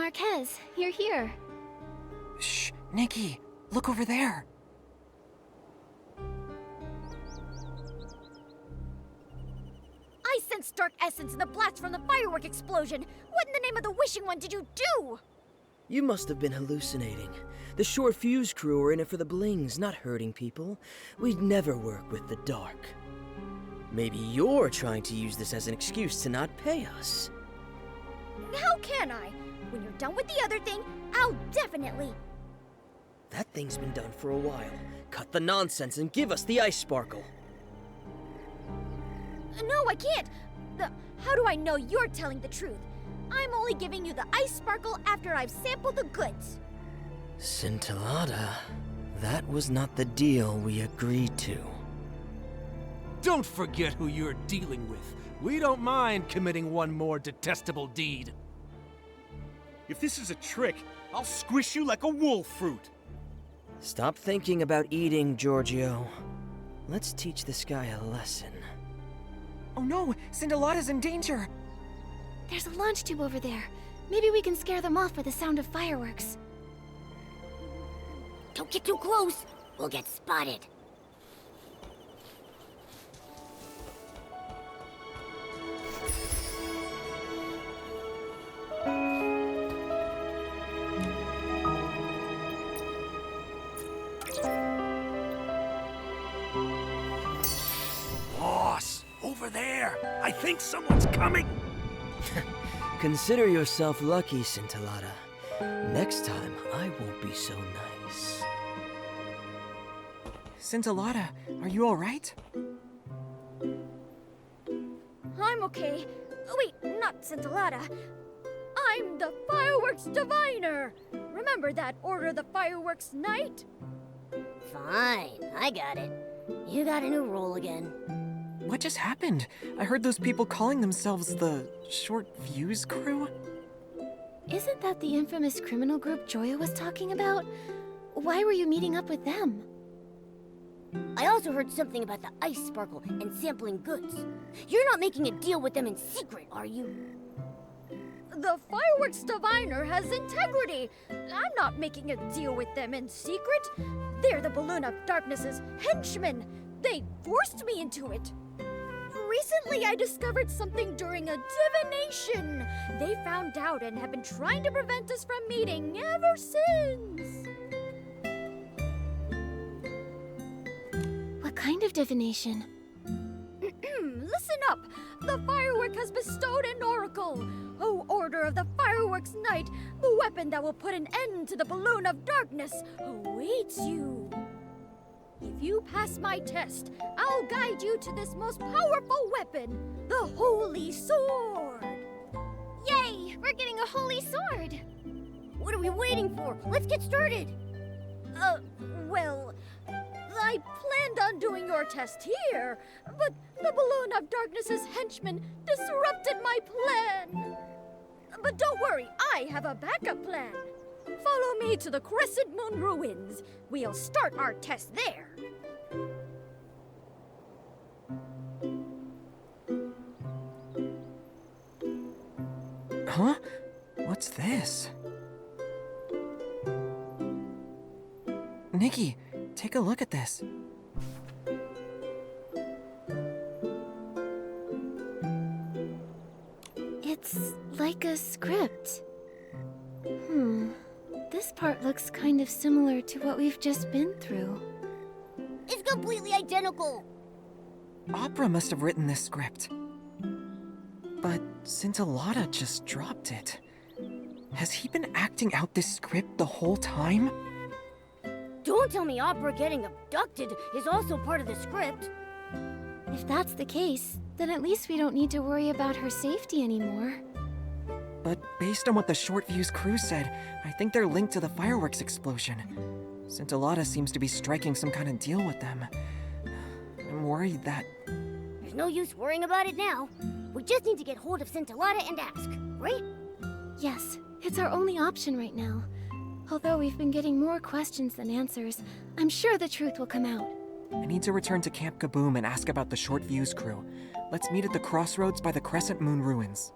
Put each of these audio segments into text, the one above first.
Marquez, you're here. Shh, Nikki, look over there. I sensed dark essence in the blast from the firework explosion. What in the name of the Wishing One did you do? You must have been hallucinating. The short fuse crew are in it for the blings, not hurting people. We'd never work with the dark. Maybe you're trying to use this as an excuse to not pay us. How can I? When you're done with the other thing, I'll definitely... That thing's been done for a while. Cut the nonsense and give us the ice sparkle. No, I can't. How do I know you're telling the truth? I'm only giving you the ice sparkle after I've sampled the goods. Scintillata, that was not the deal we agreed to. Don't forget who you're dealing with. We don't mind committing one more detestable deed. If this is a trick, I'll squish you like a wolf fruit. Stop thinking about eating, Giorgio. Let's teach this guy a lesson. Oh no, Scintillata's in danger. There's a launch tube over there. Maybe we can scare them off with the sound of fireworks. Don't get too close. We'll get spotted. Boss, over there. I think someone's coming. Consider yourself lucky, Scintillata. Next time, I won't be so nice. Scintillata, are you alright? I'm okay. Oh, wait, not Scintillata. I'm the Fireworks Diviner. Remember that Order of the Fireworks Knight? Fine, I got it. You got a new role again. What just happened? I heard those people calling themselves the Short Fuse Crew. Isn't that the infamous criminal group Joya was talking about? Why were you meeting up with them? I also heard something about the ice sparkle and sampling goods. You're not making a deal with them in secret, are you? The Fireworks Diviner has integrity. I'm not making a deal with them in secret. They're the Balloon of Darkness's henchmen. They forced me into it. Recently, I discovered something during a divination. They found out and have been trying to prevent us from meeting ever since. What kind of divination? Listen up. The firework has bestowed an oracle. O Order of the Fireworks Knight, the weapon that will put an end to the Balloon of Darkness awaits you. If you pass my test, I'll guide you to this most powerful weapon, the Holy Sword. Yay! We're getting a holy sword! What are we waiting for? Let's get started! Well, I planned on doing your test here, but the Balloon of Darkness's henchmen disrupted my plan. But don't worry, I have a backup plan. Follow me to the Crescent Moon Ruins. We'll start our test there. Huh? What's this? Nikki, take a look at this. It's like a script. This part looks kind of similar to what we've just been through. It's completely identical! Opera must have written this script. But Scintillata just dropped it. Has he been acting out this script the whole time? Don't tell me Opera getting abducted is also part of the script. If that's the case, then at least we don't need to worry about her safety anymore. But based on what the Short Fuse crew said, I think they're linked to the fireworks explosion. Scintillata seems to be striking some kind of deal with them. I'm worried that... There's no use worrying about it now. We just need to get hold of Scintillata and ask, right? Yes, it's our only option right now. Although we've been getting more questions than answers, I'm sure the truth will come out. I need to return to Camp Kaboom and ask about the Short Fuse crew. Let's meet at the crossroads by the Crescent Moon Ruins.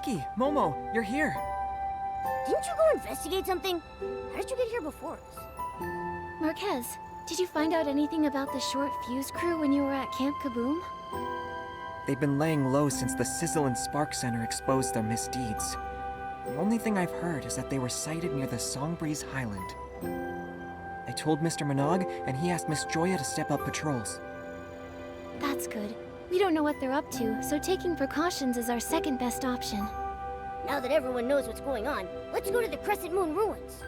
Nikki, Momo, you're here. Didn't you go investigate something? How did you get here before us? Marquez, did you find out anything about the short fuse crew when you were at Camp Kaboom? They've been laying low since the Sizzle and Spark Center exposed their misdeeds. The only thing I've heard is that they were sighted near the Songbreeze Highland. I told Mr. Minogue, and he asked Miss Joya to step up patrols. That's good. We don't know what they're up to, so taking precautions is our second best option. Now that everyone knows what's going on, let's go to the Crescent Moon ruins.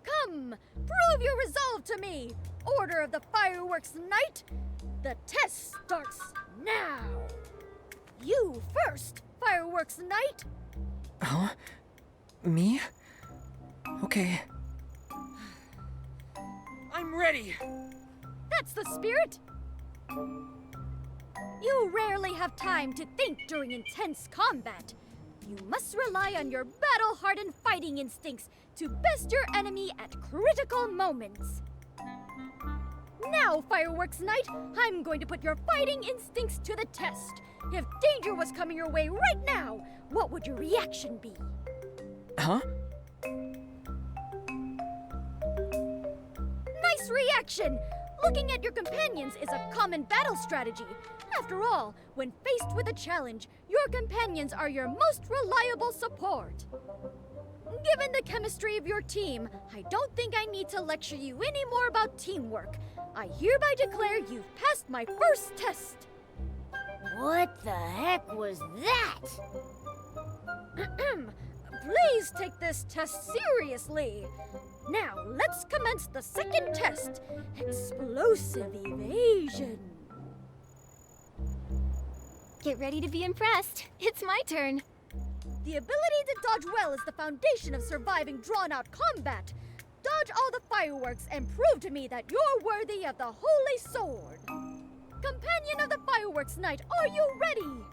Come, prove Prove your resolve to me! Order of the Fireworks Knight! The test starts now! You first, Fireworks Knight! Huh? Me? Okay. I'm ready! That's the spirit! You rarely have time to think during intense combat. You must rely on your battle-hardened fighting instincts to best your enemy at critical moments. Now, Fireworks Knight, I'm going to put your fighting instincts to the test. If danger was coming your way right now, what would your reaction be? Huh? Nice reaction! Looking at your companions is a common battle strategy. After all, when faced with a challenge, your companions are your most reliable support. Given the chemistry of your team, I don't think I need to lecture you any more about teamwork. I hereby declare you've passed my first test. What the heck was that? Please take this test seriously. Now, let's commence the second test, Explosive Evasion. Get ready to be impressed. It's my turn. The ability to dodge well is the foundation of surviving drawn-out combat. Dodge all the fireworks and prove to me that you're worthy of the Holy Sword. Companion of the Fireworks Knight, are you ready?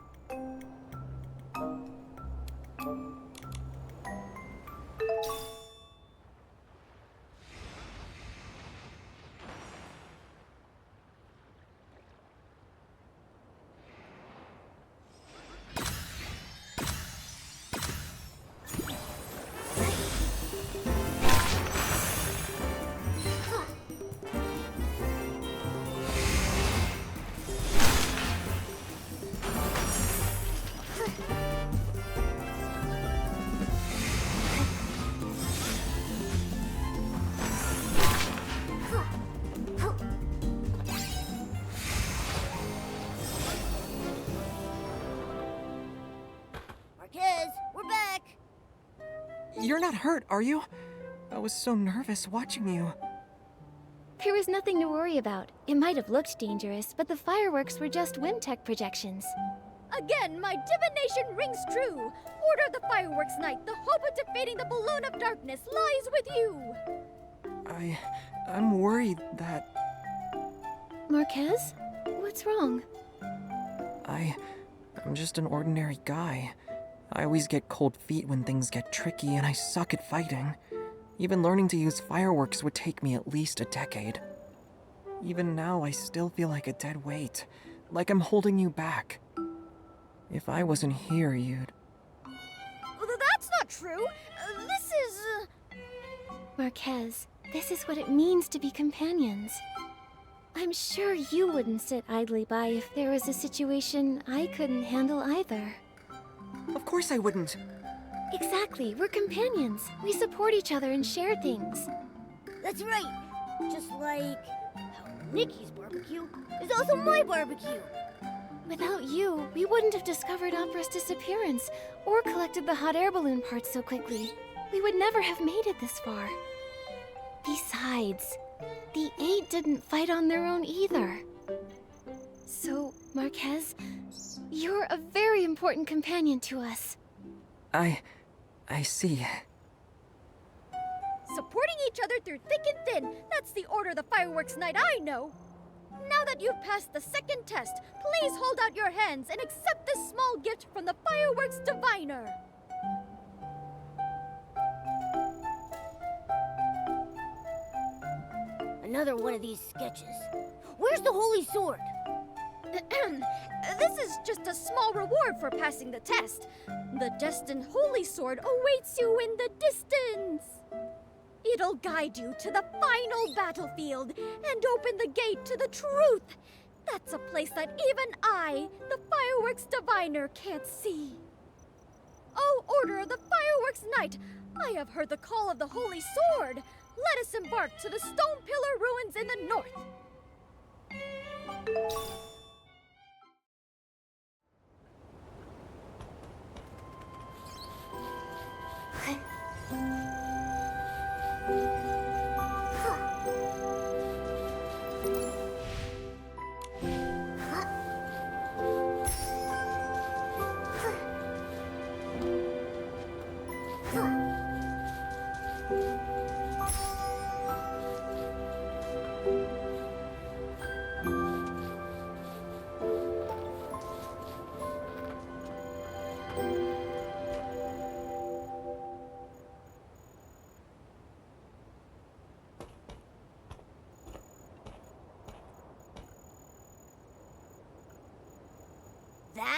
Marquez, we're back! You're not hurt, are you? I was so nervous watching you. There was nothing to worry about. It might have looked dangerous, but the fireworks were just Wimtech projections. Again, my divination rings true. Order of the Fireworks Knight, the hope of defeating the Balloon of Darkness lies with you. I'm worried that Marquez? What's wrong? I'm just an ordinary guy. I always get cold feet when things get tricky, and I suck at fighting. Even learning to use fireworks would take me at least a decade. Even now, I still feel like a dead weight, like I'm holding you back. If I wasn't here, you'd... That's not true. This is... Marquez, this is what it means to be companions. I'm sure you wouldn't sit idly by if there was a situation I couldn't handle either. Of course I wouldn't. Exactly, we're companions. We support each other and share things. That's right. Just like how Nikki's barbecue is also my barbecue. Without you, we wouldn't have discovered Opera's disappearance or collected the hot air balloon parts so quickly. We would never have made it this far. Besides, the 8 didn't fight on their own either. So, Marquez, you're a very important companion to us. I see. Supporting each other through thick and thin, that's the order of the Fireworks Knight I know. Now that you've passed the second test, please hold out your hands and accept this small gift from the Fireworks Diviner. Another one of these sketches. Where's the Holy Sword? This is just a small reward for passing the test. The destined Holy Sword awaits you in the distance. It'll guide you to the final battlefield and open the gate to the truth. That's a place that even I, the Fireworks Diviner, can't see. Oh, Order of the Fireworks Knight, I have heard the call of the Holy Sword. Let us embark to the Stone Pillar ruins in the north.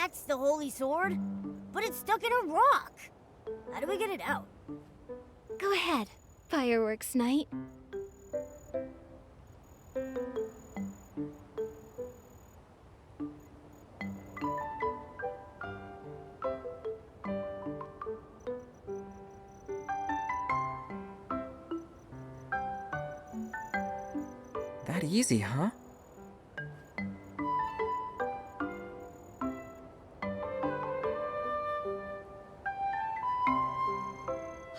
That's the holy sword, but it's stuck in a rock. How do we get it out? Go ahead, Fireworks Knight. That easy, huh?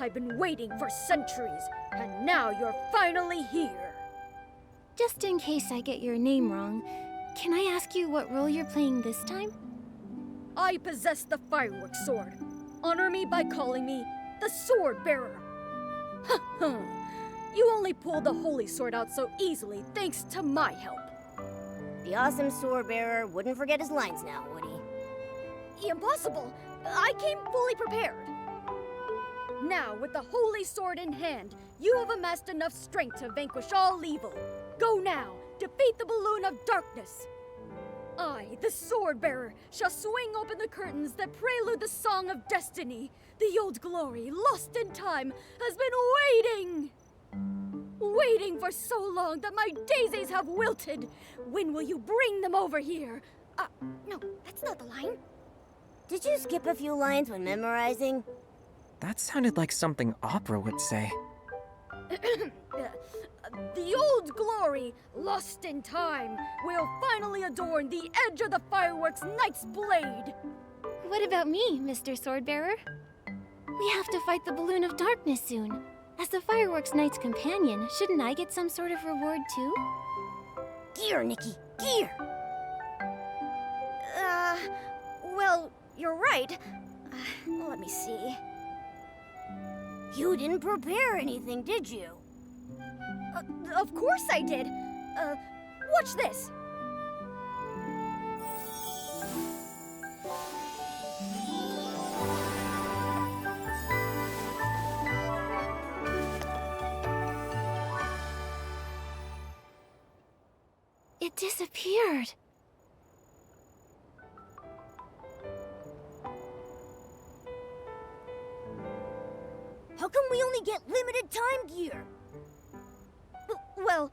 I've been waiting for centuries, and now you're finally here. Just in case I get your name wrong, can I ask you what role you're playing this time? I possess the fireworks sword. Honor me by calling me the sword bearer. You only pulled the holy sword out so easily thanks to my help. The awesome sword bearer wouldn't forget his lines now, would he? Impossible! I came fully prepared. Now, with the holy sword in hand, you have amassed enough strength to vanquish all evil. Go now, defeat the balloon of darkness. I, the sword bearer, shall swing open the curtains that prelude the song of destiny. The old glory, lost in time, has been waiting. Waiting for so long that my daisies have wilted. When will you bring them over here? No, that's not the line. Did you skip a few lines when memorizing? That sounded like something opera would say. The old glory, lost in time, will finally adorn the edge of the fireworks knight's blade. What about me, Mr. Swordbearer? We have to fight the balloon of darkness soon. As the Fireworks Knight's companion, shouldn't I get some sort of reward too? Gear, Nikki, gear! Well, you're right. Let me see. You didn't prepare anything, did you? Of course I did. Watch this. It disappeared. How come we only get limited time gear? Well,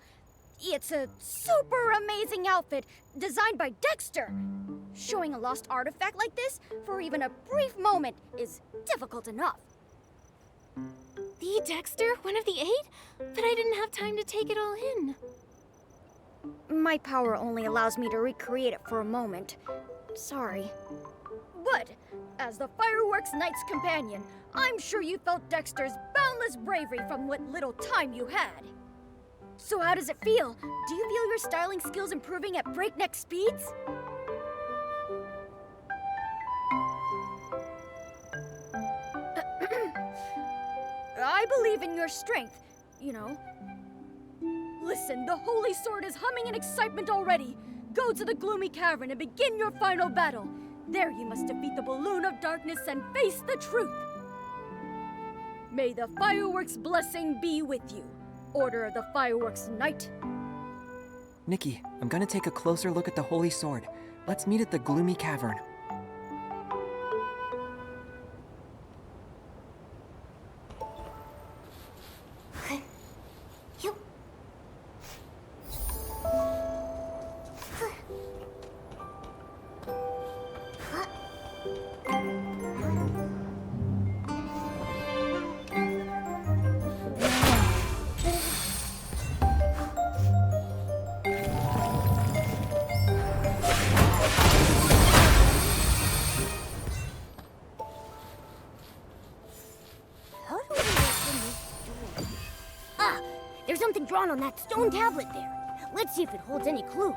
it's a super amazing outfit designed by Dexter. Showing a lost artifact like this for even a brief moment is difficult enough. The Dexter, one of the 8? But I didn't have time to take it all in. My power only allows me to recreate it for a moment. Sorry. But, as the Fireworks Knight's companion, I'm sure you felt Dexter's boundless bravery from what little time you had. So how does it feel? Do you feel your styling skills improving at breakneck speeds? I believe in your strength, you know. Listen, the Holy Sword is humming in excitement already. Go to the gloomy cavern and begin your final battle. There you must defeat the balloon of darkness and face the truth. May the fireworks' blessing be with you. Order of the Fireworks Knight. Nikki, I'm gonna take a closer look at the Holy Sword. Let's meet at the gloomy cavern. There's something drawn on that stone tablet there. Let's see if it holds any clues.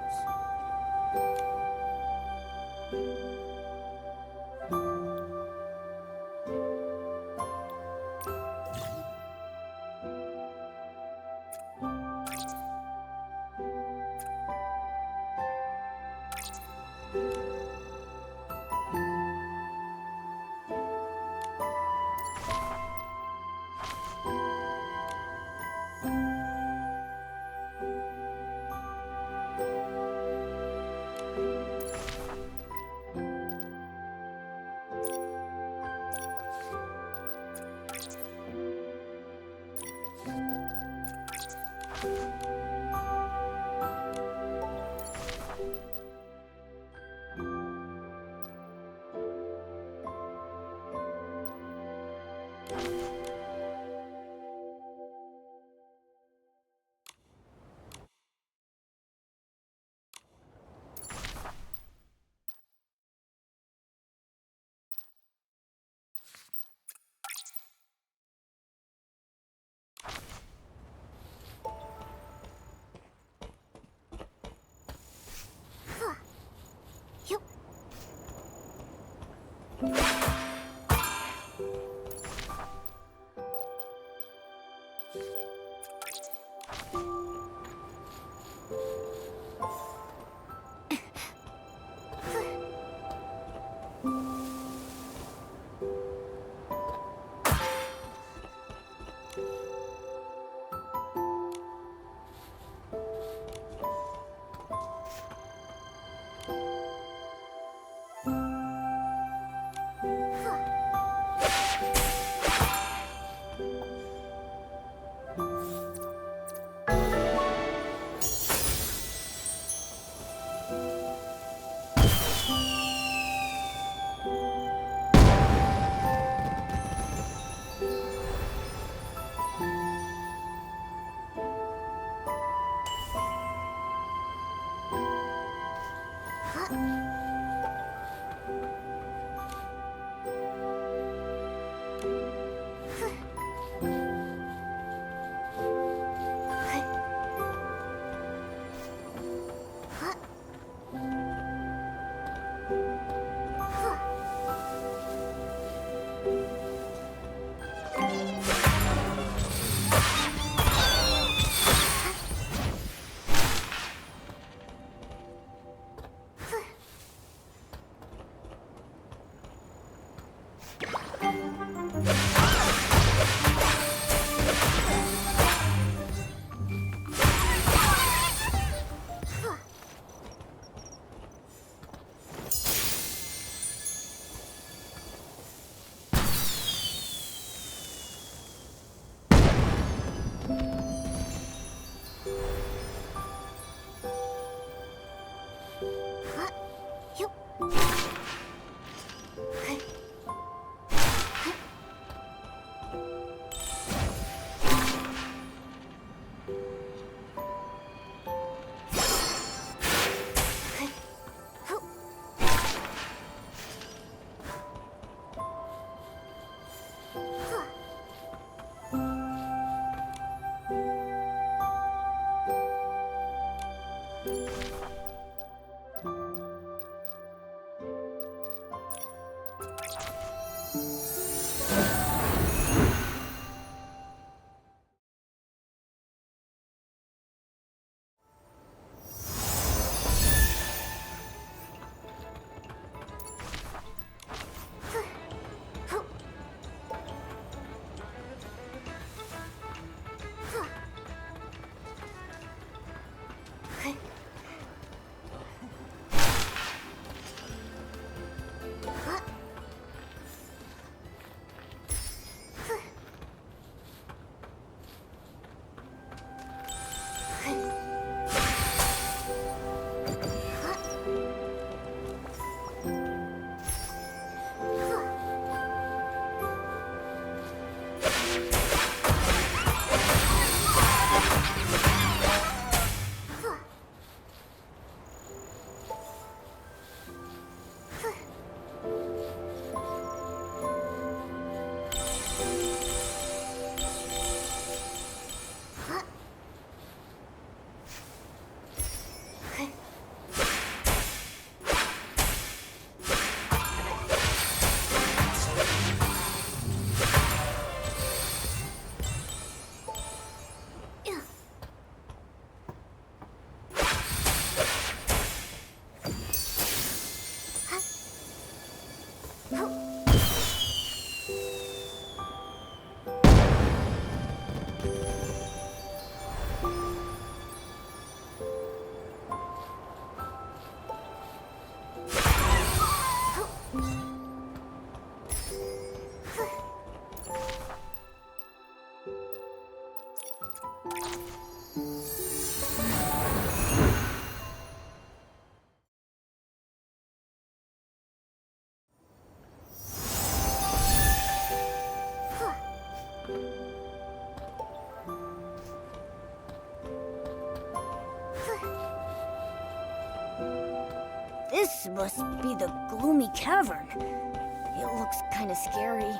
This must be the gloomy cavern. It looks kinda scary.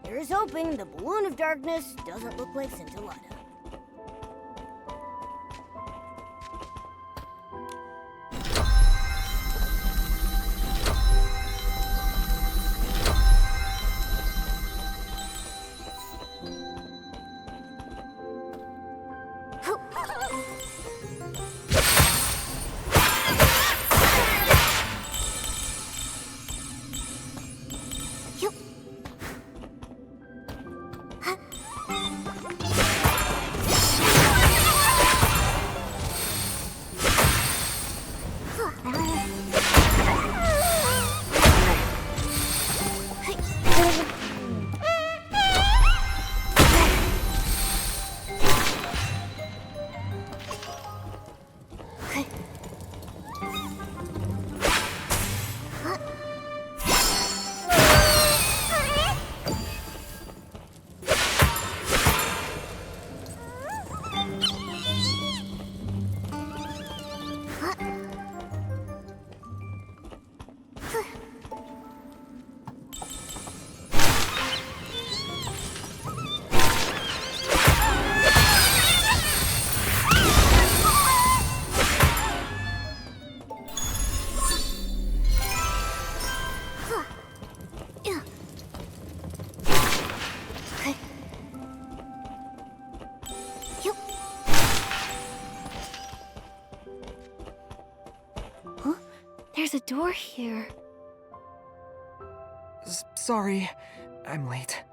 Here's hoping the balloon of darkness doesn't look like Scintillata. There's a door here. Sorry, I'm late.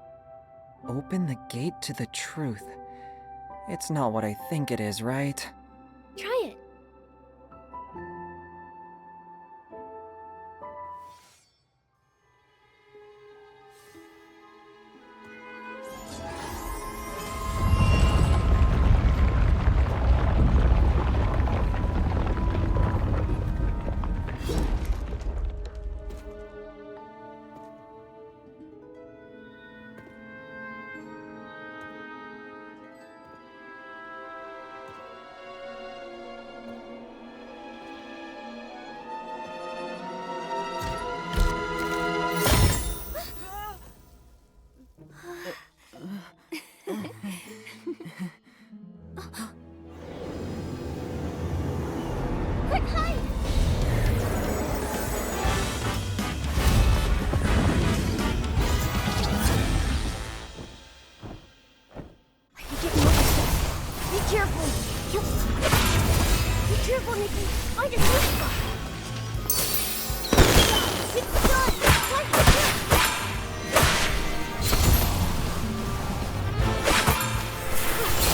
Open the gate to the truth. It's not what I think it is, right? Try it. Quick, hide! I can get noticed. Be careful. Be careful, Nikki. Find a safe spot. It's done. Time to kill.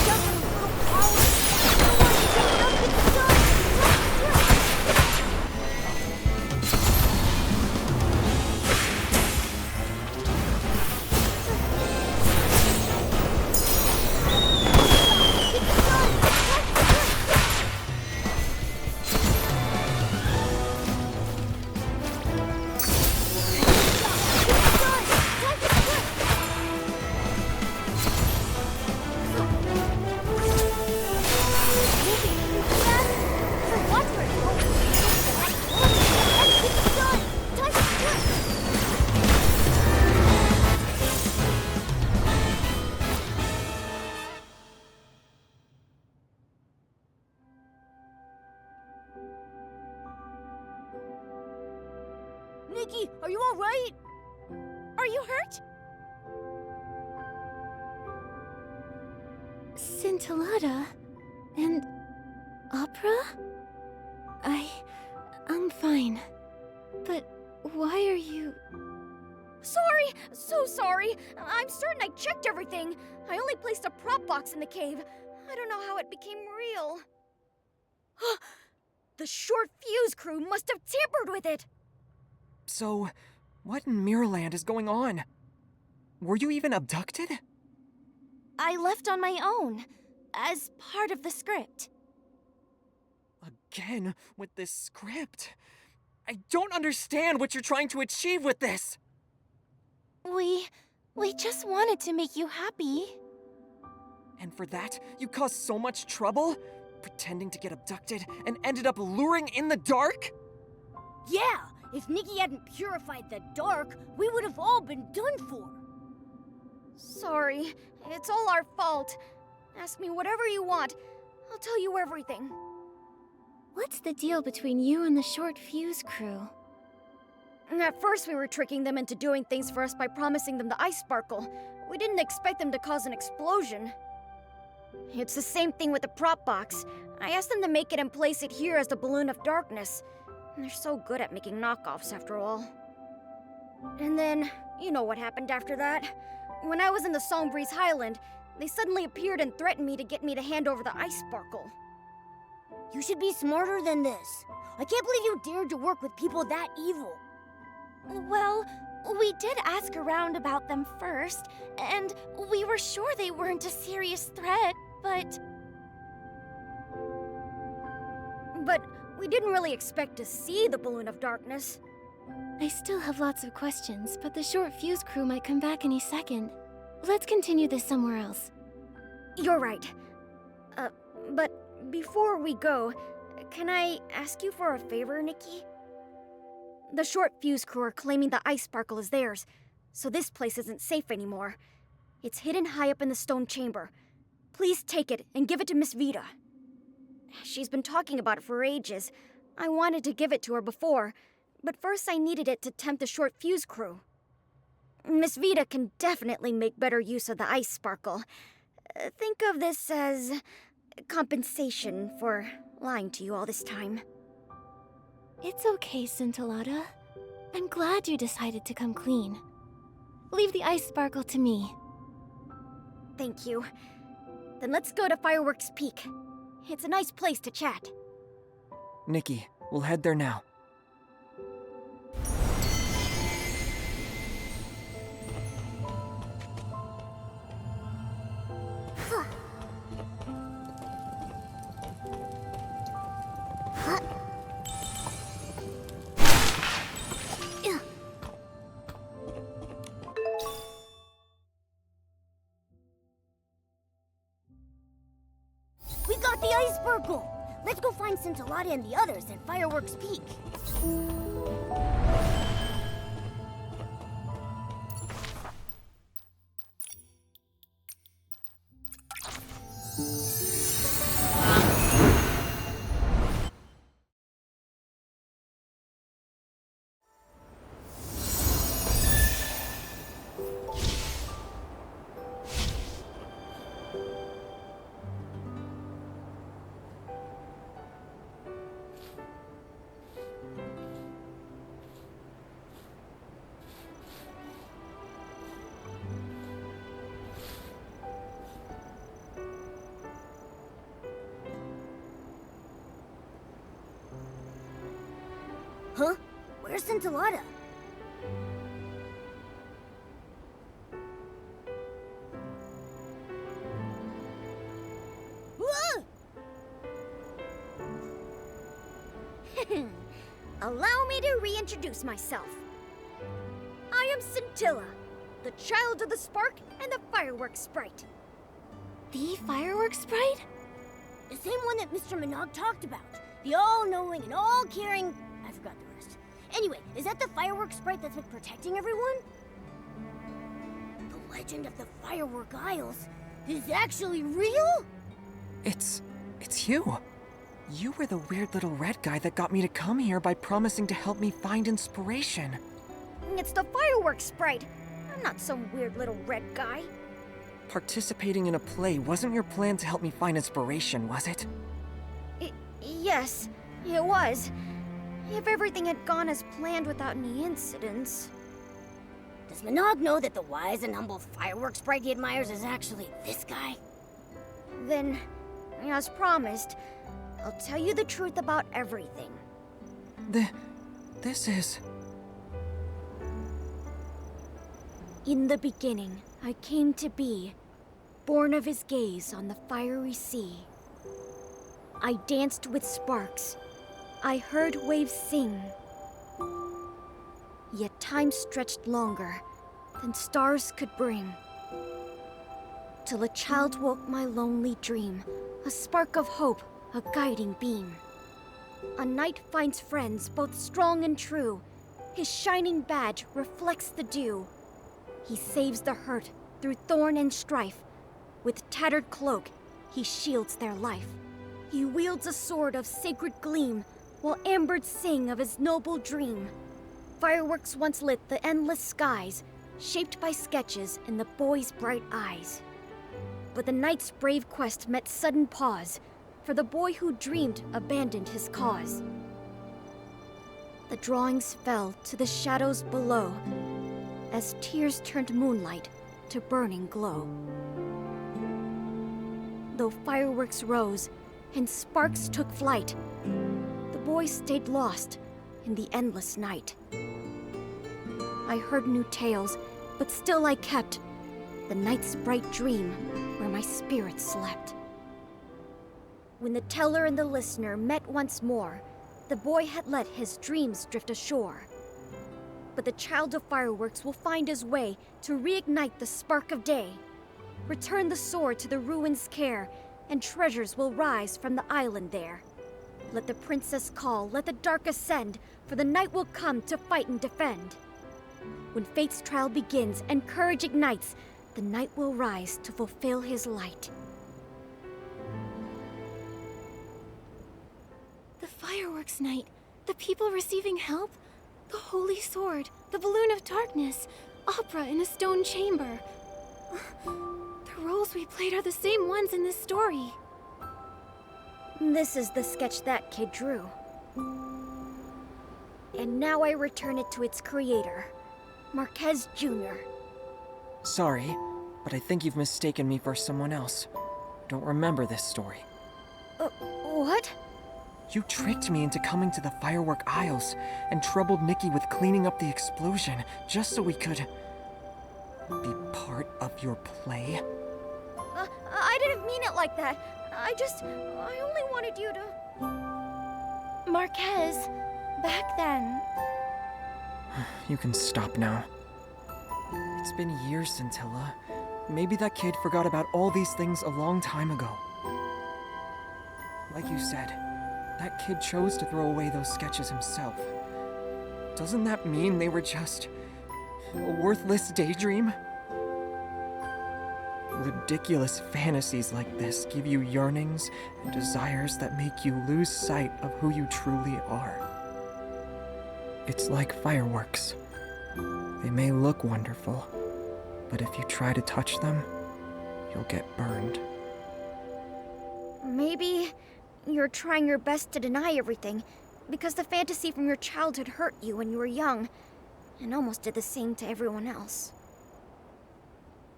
Just a little power. I don't want to get up. It's done. Nikki, are you all right? Are you hurt? Scintillata and opera? I'm fine. But why are you... Sorry, so sorry. I'm certain I checked everything. I only placed a prop box in the cave. I don't know how it became real. The short fuse crew must have tampered with it. So, what in Mirrorland is going on? Were you even abducted? I left on my own, as part of the script. Again, with this script. I don't understand what you're trying to achieve with this. We just wanted to make you happy. And for that, you caused so much trouble? Pretending to get abducted and ended up luring in the dark? Yeah, if Nikki hadn't purified the dark, we would have all been done for. Sorry, it's all our fault. Ask me whatever you want. I'll tell you everything. What's the deal between you and the short fuse crew? At first, we were tricking them into doing things for us by promising them the ice sparkle. We didn't expect them to cause an explosion. It's the same thing with the prop box. I asked them to make it and place it here as the balloon of darkness. They're so good at making knockoffs, after all. And then, you know what happened after that. When I was in the Songbreeze Highland, they suddenly appeared and threatened me to get me to hand over the ice sparkle. You should be smarter than this. I can't believe you dared to work with people that evil. Well, we did ask around about them first, and we were sure they weren't a serious threat, but we didn't really expect to see the balloon of darkness. I still have lots of questions, but the short fuse crew might come back any second. Let's continue this somewhere else. You're right. But before we go, can I ask you for a favor, Nikki? The short fuse crew are claiming the ice sparkle is theirs, so this place isn't safe anymore. It's hidden high up in the stone chamber. Please take it and give it to Miss Vita. She's been talking about it for ages. I wanted to give it to her before, but first I needed it to tempt the short fuse crew. Miss Vita can definitely make better use of the ice sparkle. Think of this as compensation for lying to you all this time. It's okay, Scintillata. I'm glad you decided to come clean. Leave the ice sparkle to me. Thank you. Then let's go to Fireworks Peak. It's a nice place to chat. Nikki, we'll head there now. We got the ice sparkle! Let's go find Scintillata and the others at Fireworks Peak. Huh? Where's Scintillata? Whoa! Allow me to reintroduce myself. I am Scintilla, the child of the spark and the fireworks sprite. The fireworks sprite? The same one that Mr. Minogue talked about. The all-knowing and all-caring... I forgot the rest. Anyway, is that the fireworks sprite that's been protecting everyone? The legend of the Firework Isles is actually real? It's you. You were the weird little red guy that got me to come here by promising to help me find inspiration. It's the fireworks sprite. I'm not some weird little red guy. Participating in a play wasn't your plan to help me find inspiration, was it? Yes, it was. If everything had gone as planned without any incidents. Does Minogue know that the wise and humble fireworks sprite he admires is actually this guy? Then, as promised, I'll tell you the truth about everything. This is... In the beginning, I came to be, born of his gaze on the fiery sea. I danced with sparks. I heard waves sing. Yet time stretched longer than stars could bring. Till a child woke my lonely dream, a spark of hope, a guiding beam. A knight finds friends, both strong and true. His shining badge reflects the dew. He saves the hurt through thorn and strife. With tattered cloak, he shields their life. He wields a sword of sacred gleam, while ambers sing of his noble dream. Fireworks once lit the endless skies, shaped by sketches in the boy's bright eyes. But the knight's brave quest met sudden pause, for the boy who dreamed abandoned his cause. The drawings fell to the shadows below, as tears turned moonlight to burning glow. Though fireworks rose and sparks took flight, the boy stayed lost in the endless night. I heard new tales, but still I kept the night's bright dream where my spirit slept. When the teller and the listener met once more, the boy had let his dreams drift ashore. But the child of fireworks will find his way to reignite the spark of day. Return the sword to the ruins' care, and treasures will rise from the island there. Let the princess call, let the dark ascend, for the night will come to fight and defend. When fate's trial begins and courage ignites, the night will rise to fulfill his light. The fireworks night, the people receiving help, the holy sword, the balloon of darkness, opera in a stone chamber. The roles we played are the same ones in this story. This is the sketch that kid drew. And now I return it to its creator, Marquez Jr. Sorry, but I think you've mistaken me for someone else. Don't remember this story. What? You tricked me into coming to the firework aisles and troubled Nikki with cleaning up the explosion just so we could be part of your play. I didn't mean it like that. I only wanted you to... Marquez, back then. You can stop now. It's been years, Scintilla. Maybe that kid forgot about all these things a long time ago. Like you said, that kid chose to throw away those sketches himself. Doesn't that mean they were just a worthless daydream? Ridiculous fantasies like this give you yearnings and desires that make you lose sight of who you truly are. It's like fireworks. They may look wonderful, but if you try to touch them, you'll get burned. Maybe you're trying your best to deny everything, because the fantasy from your childhood hurt you when you were young, and almost did the same to everyone else.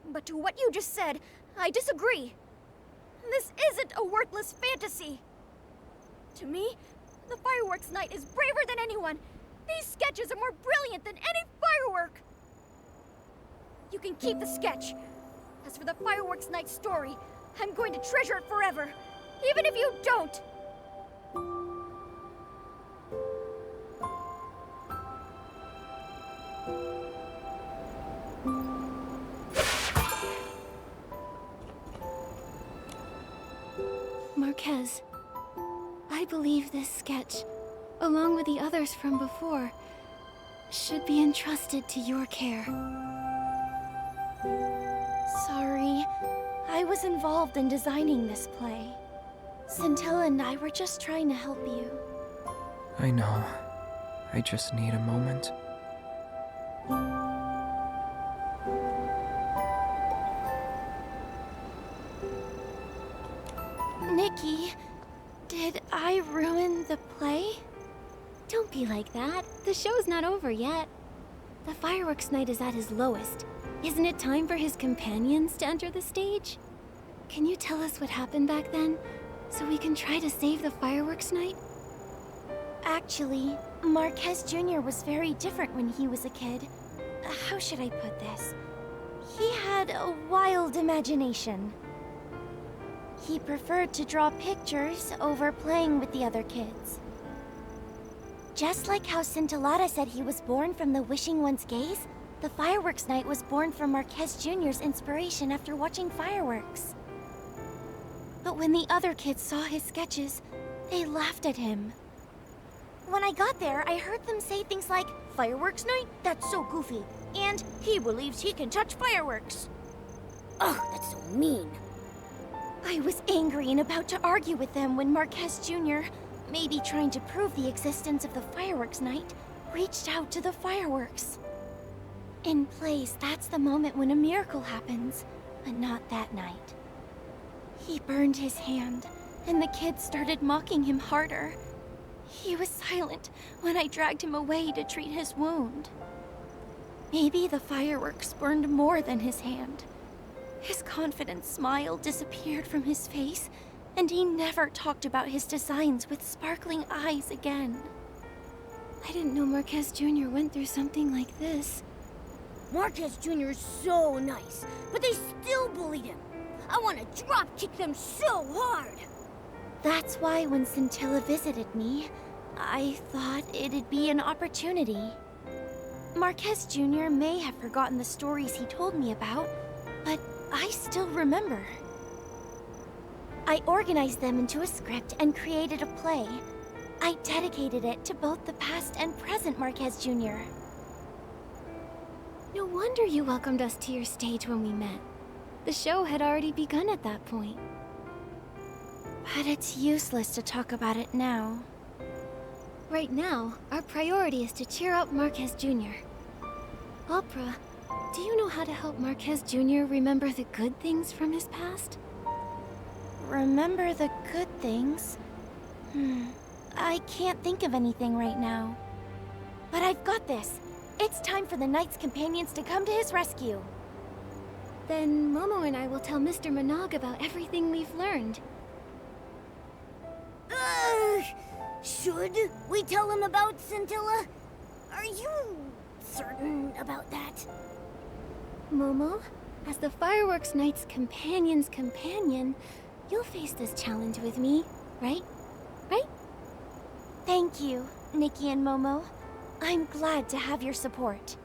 But to what you just said, I disagree. This isn't a worthless fantasy. To me, the fireworks night is braver than anyone. These sketches are more brilliant than any firework. You can keep the sketch. As for the fireworks night story, I'm going to treasure it forever, even if you don't. Marquez, I believe this sketch, along with the others from before, should be entrusted to your care. Sorry, I was involved in designing this play. Scintilla and I were just trying to help you. I know. I just need a moment. Nikki, did I ruin the play? Don't be like that. The show's not over yet. The fireworks night is at his lowest. Isn't it time for his companions to enter the stage? Can you tell us what happened back then, so we can try to save the fireworks night? Actually, Marquez Jr. was very different when he was a kid. How should I put this? He had a wild imagination. He preferred to draw pictures over playing with the other kids. Just like how Scintillata said he was born from the Wishing One's gaze, the fireworks night was born from Marquez Jr.'s inspiration after watching fireworks. But when the other kids saw his sketches, they laughed at him. when I got there, I heard them say things like, "Fireworks night? That's so goofy." And, "He believes he can touch fireworks." Ugh, that's so mean. I was angry and about to argue with them when Marquez Jr., maybe trying to prove the existence of the fireworks night, reached out to the fireworks. In plays, that's the moment when a miracle happens, but not that night. He burned his hand, and the kids started mocking him harder. He was silent when I dragged him away to treat his wound. Maybe the fireworks burned more than his hand. His confident smile disappeared from his face, and he never talked about his designs with sparkling eyes again. I didn't know Marquez Jr. went through something like this. Marquez Jr. is so nice, but they still bullied him. I want to drop kick them so hard. That's why when Scintilla visited me, I thought it'd be an opportunity. Marquez Jr. may have forgotten the stories he told me about, but I still remember. I organized them into a script and created a play. I dedicated it to both the past and present Marquez Jr. No wonder you welcomed us to your stage when we met. The show had already begun at that point. But it's useless to talk about it now. Right now, our priority is to cheer up Marquez Jr. Opera, do you know how to help Marquez Jr. remember the good things from his past? Remember the good things? I can't think of anything right now. But I've got this. It's time for the Knight's companions to come to his rescue. Then Momo and I will tell Mr. Minogue about everything we've learned. Should we tell him about Scintilla? Are you certain about that? Momo, as the Fireworks Knight's companion's companion, you'll face this challenge with me, right? Right? Thank you, Nikki and Momo. I'm glad to have your support.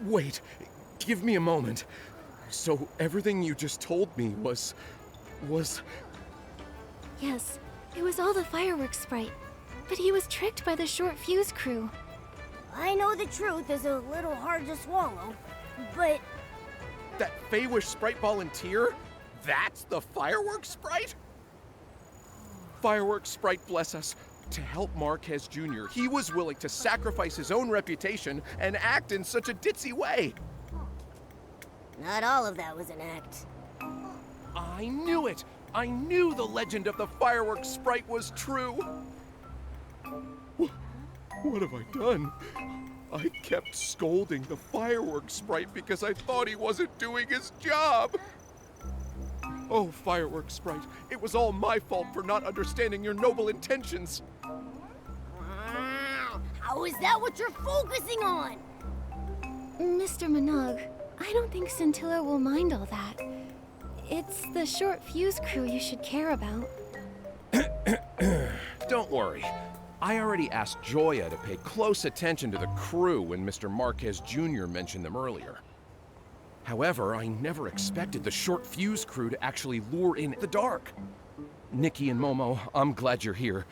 Wait, give me a moment. So everything you just told me was... Yes, it was all the fireworks sprite. But he was tricked by the short fuse crew. I know the truth is a little hard to swallow, but... That Feywish sprite volunteer? That's the fireworks sprite? Fireworks sprite, bless us. To help Marquez Jr., he was willing to sacrifice his own reputation and act in such a ditzy way. Not all of that was an act. I knew it! I knew the legend of the fireworks sprite was true! What have I done? I kept scolding the fireworks sprite because I thought he wasn't doing his job! Oh, fireworks sprite, it was all my fault for not understanding your noble intentions! How is that what you're focusing on? Mr. Minogue, I don't think Scintilla will mind all that. It's the short fuse crew you should care about. Don't worry. I already asked Joya to pay close attention to the crew when Mr. Marquez Jr. mentioned them earlier. However, I never expected the short fuse crew to actually lure in the dark. Nikki and Momo, I'm glad you're here.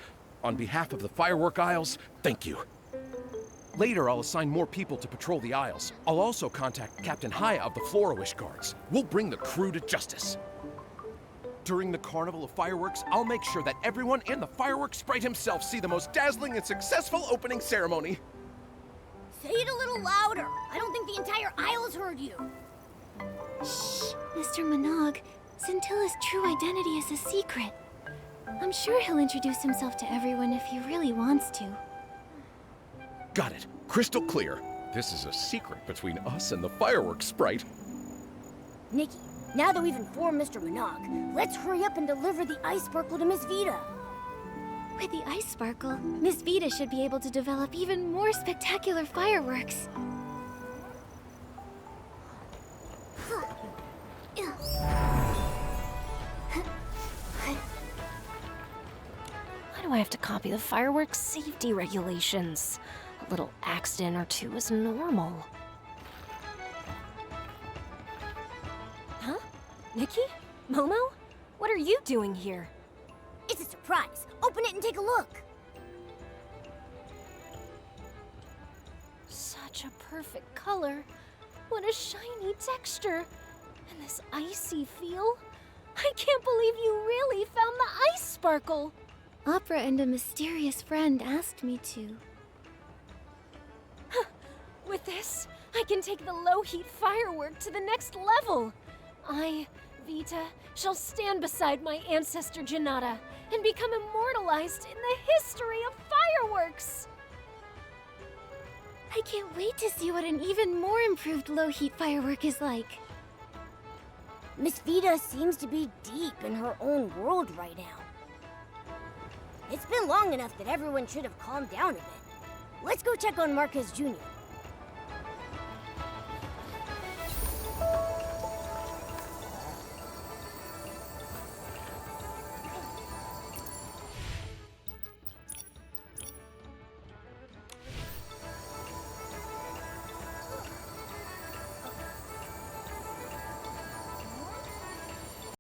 On behalf of the Firework Isles, thank you. Later, I'll assign more people to patrol the Isles. I'll also contact Captain Haya of the Flora-Wish Guards. We'll bring the crew to justice. During the Carnival of Fireworks, I'll make sure that everyone and the Firework Sprite himself see the most dazzling and successful opening ceremony. Say it a little louder. I don't think the entire Isles heard you. Shh, Mr. Minogue. Scintilla's true identity is a secret. I'm sure he'll introduce himself to everyone if he really wants to. Got it. Crystal clear. This is a secret between us and the Firework Sprite. Nikki, now that we've informed Mr. Minogue, let's hurry up and deliver the ice sparkle to Miss Vita. With the ice sparkle, Miss Vita should be able to develop even more spectacular fireworks. Why do I have to copy the fireworks safety regulations? A little accident or two is normal. Huh? Nikki? Momo? What are you doing here? It's a surprise. Open it and take a look. Such a perfect color. What a shiny texture. And this icy feel. I can't believe you really found the ice sparkle. Opera and a mysterious friend asked me to. With this, I can take the low-heat firework to the next level. I, Vita, shall stand beside my ancestor Janata and become immortalized in the history of fireworks. I can't wait to see what an even more improved low-heat firework is like. Miss Vita seems to be deep in her own world right now. It's been long enough that everyone should have calmed down a bit. Let's go check on Marquez Jr.